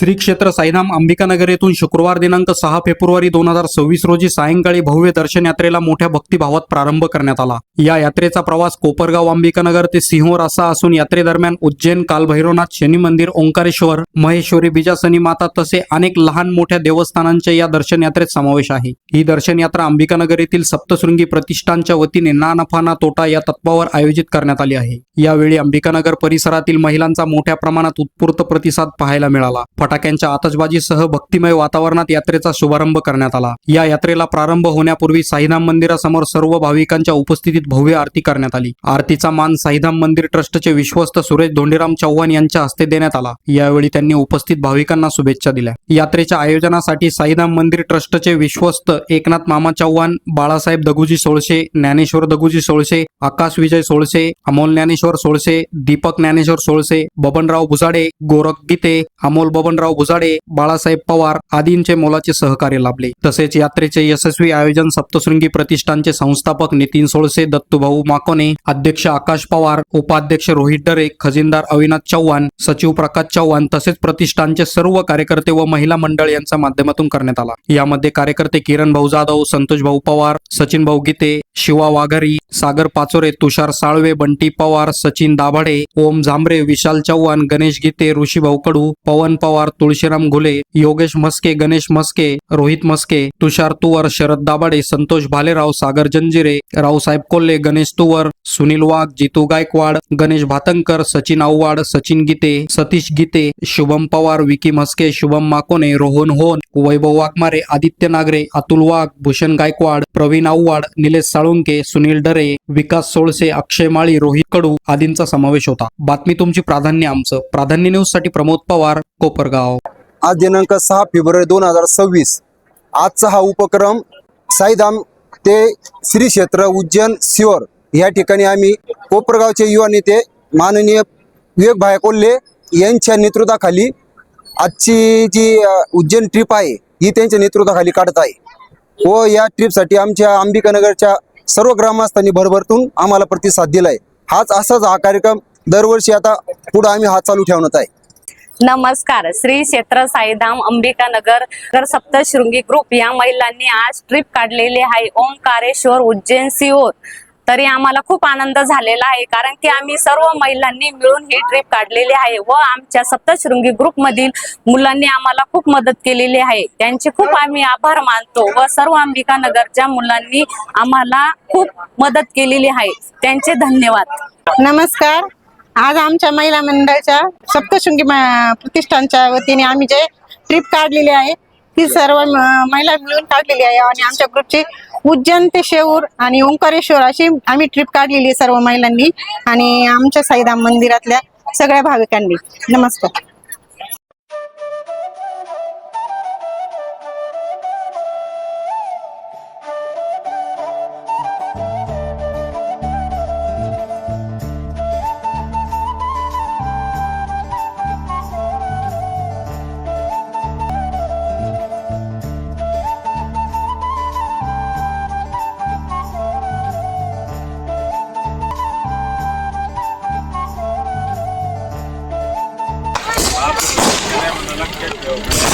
श्री क्षेत्र साईधाम अंबिकानगर येथून शुक्रवार दिनांक 6 फेब्रुवारी 2026 रोजी सायंकाळी भव्य दर्शन यात्रेला मोठ्या भक्तिभावात प्रारंभ करण्यात आला। या यात्रेचा प्रवास कोपरगाव अंबिकानगर ते सिंहोर असा असून यात्रेदरम्यान उज्जैन, कालभैरवनाथ, शनी मंदिर, ओंकारेश्वर, महेश्वरी, बिजासनी माता तसे अनेक लहान मोठ्या देवस्थानांच्या या दर्शन यात्रेत समावेश आहे। ही दर्शन यात्रा अंबिकानगर येथील सप्तशृंगी प्रतिष्ठानच्या वतीने ना नफा ना तोटा या तत्वावर आयोजित करण्यात आली आहे। यावेळी अंबिकानगर परिसरातील महिलांचा मोठ्या प्रमाणात उत्स्फूर्त प्रतिसाद पाहायला मिळाला। फटाक्यांच्या आतषबाजीसह भक्तिमय वातावरणात यात्रेचा शुभारंभ करण्यात आला। या यात्रेला प्रारंभ होण्यापूर्वी साईधाम मंदिरासमोर सर्व भाविकांच्या उपस्थितीत भव्य आरती करण्यात आली। आरतीचा मान साईधाम मंदिर ट्रस्टचे विश्वस्त सुरेश धोंडीराम चव्हाण यांच्या हस्ते देण्यात आला। यावेळी त्यांनी उपस्थित भाविकांना शुभेच्छा दिल्या। यात्रेच्या आयोजनासाठी साईधाम मंदिर ट्रस्टचे विश्वस्त एकनाथ मामा चव्हाण, बाळासाहेब दगुजी सोळशे, ज्ञानेश्वर दगुजी सोळशे, आकाश विजय सोळशे, अमोल ज्ञानेश्वर सोळशे, दीपक ज्ञानेश्वर सोळशे, बबनराव भुजाडे, गोरख गीते, अमोल बबनराव भुजाडे, बाळासाहेब पवार आदींचे मोलाचे सहकार्य लाभले। तसेच यात्रेचे यशस्वी आयोजन सप्तशृंगी प्रतिष्ठानचे संस्थापक नितीन सोळसे, दत्तूभाऊ माकोने, अध्यक्ष आकाश पवार, उपाध्यक्ष रोहित डरे, खजिनदार अविनाश चव्हाण, सचिव प्रकाश चव्हाण तसेच प्रतिष्ठानचे सर्व कार्यकर्ते व महिला मंडळ यांच्या माध्यमातून करण्यात आला। यामध्ये कार्यकर्ते किरण भाऊ जाधव, संतोष भाऊ पवार, सचिन भाऊ गीते, शिवा वाघारी, सागर पाचोरे, तुषार साळवे, बंटी पवार, सचिन दाभाडे, ओम झांबरे, विशाल चव्हाण, गणेश गीते, ऋषीभाऊ कडू, पवन पवार, तुळशीराम घुले, योगेश मस्के, गणेश मस्के, रोहित मस्के, तुषार तुवर, शरद दाभाडे, संतोष भालेराव, सागर जंजिरे, रावसाहेब कोल्हे, गणेश तुवर, सुनील वाघ, जितू गायकवाड, गणेश भातंकर, सचिन आव्हाड, सचिन गीते, सतीश गीते, शुभम पवार, विकी मस्के, शुभम माकोने, रोहन होन, वैभव वाघमारे, आदित्य नागरे, अतुल वाघ, भूषण गायकवाड, प्रवीण आव्हाड, निलेश साळुंके, सुनील डरे, विकास सोळसे, अक्षय माळी, रोहित कडू आदींचा समावेश होता। बातमी तुमची, प्राधान्य आमचं। प्राधान्य न्यूज साठी प्रमोद पवार, कोपरगाव। आज दिनांक 6 फेब्रुवारी 2026 आजचा हा उपक्रम साईधाम ते श्री क्षेत्र उज्जैन सिहोर या ठिकाणी आम्ही कोपरगावचे युवा नेते माननीय विवेक भाई कोल्हे यांच्या नेतृत्वाखाली आजची जी उज्जैन ट्रिप आहे ही त्यांच्या नेतृत्वाखाली काढत आहे व या ट्रिपसाठी आमच्या अंबिकानगरच्या सर्व ग्रामस्थांनी भरभरून आम्हाला प्रतिसाद दिलाय। असाच हा कार्यक्रम दरवर्षी आता पुढे आम्ही हा चालू ठेवण्यात आहे। नमस्कार, श्री क्षेत्र साईधाम अंबिकानगर सप्तशृंगी ग्रुप या महिलांनी आज ट्रिप काढलेली आहे ओंकारेश्वर, उज्जैन, सिहोर। तरी आम्हाला खूप आनंद झालेला आहे कारण की आम्ही सर्व महिलांनी मिळून ही ट्रिप काढलेली आहे व आमच्या सप्तशृंगी ग्रुप मधील मुलांनी आम्हाला खूप मदत केलेली आहे। त्यांचे खूप आम्ही आभार मानतो व सर्व अंबिकानगरच्या मुलांनी आम्हाला खूप मदत केलेली आहे, त्यांचे धन्यवाद। नमस्कार, आज आमच्या महिला मंडळाच्या सप्तशृंगी प्रतिष्ठानच्या वतीने आम्ही जे ट्रिप काढलेली आहे ती सर्व महिला मिळून काढलेली आहे आणि आमच्या ग्रुपची उज्जैन ते शेऊर आणि ओंकारेश्वर अशी आम्ही ट्रिप काढलेली आहे सर्व महिलांनी आणि आमच्या साईधाम मंदिरातल्या सगळ्या भाविकांनी। नमस्कार। आप